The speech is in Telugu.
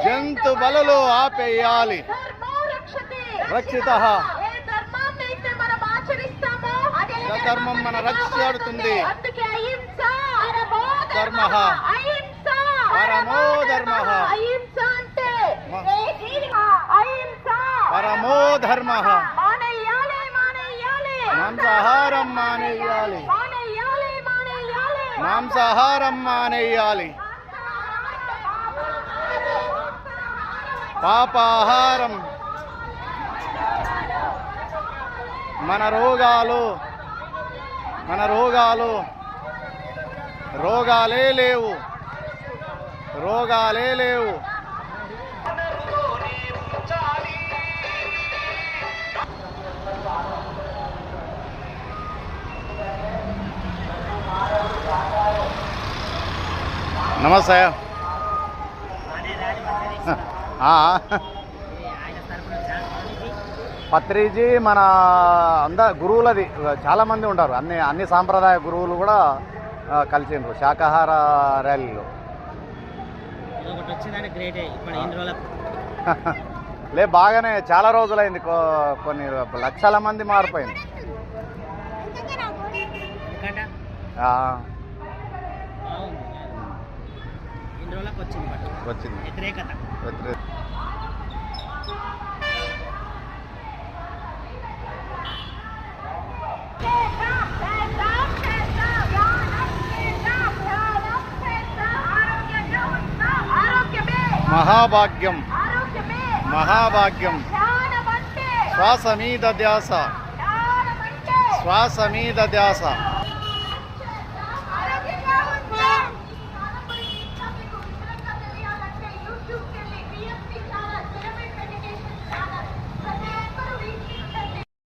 జంతు బలులు ఆపేయాలి. రక్షితః ధర్మం మన రక్షిస్తుంది. ధర్మః పరమో ధర్మః పరమో ధర్మః. మాంసాహారం మానేయాలి. మాంసాహారం మానేయాలి. పాపాహారం. మన రోగాలే లేవు. నమస్తే. పత్రిజీ మన గురువులది చాలామంది ఉంటారు. అన్ని సాంప్రదాయ గురువులు కూడా కలిసిండ్రు శాకాహార ర్యాలీలో. లే బాగానే చాలా రోజులైంది. కొన్ని లక్షల మంది మారిపోయింది. వచ్చింది. మహాభాగ్యం. శ్వాస మీద ధ్యాస.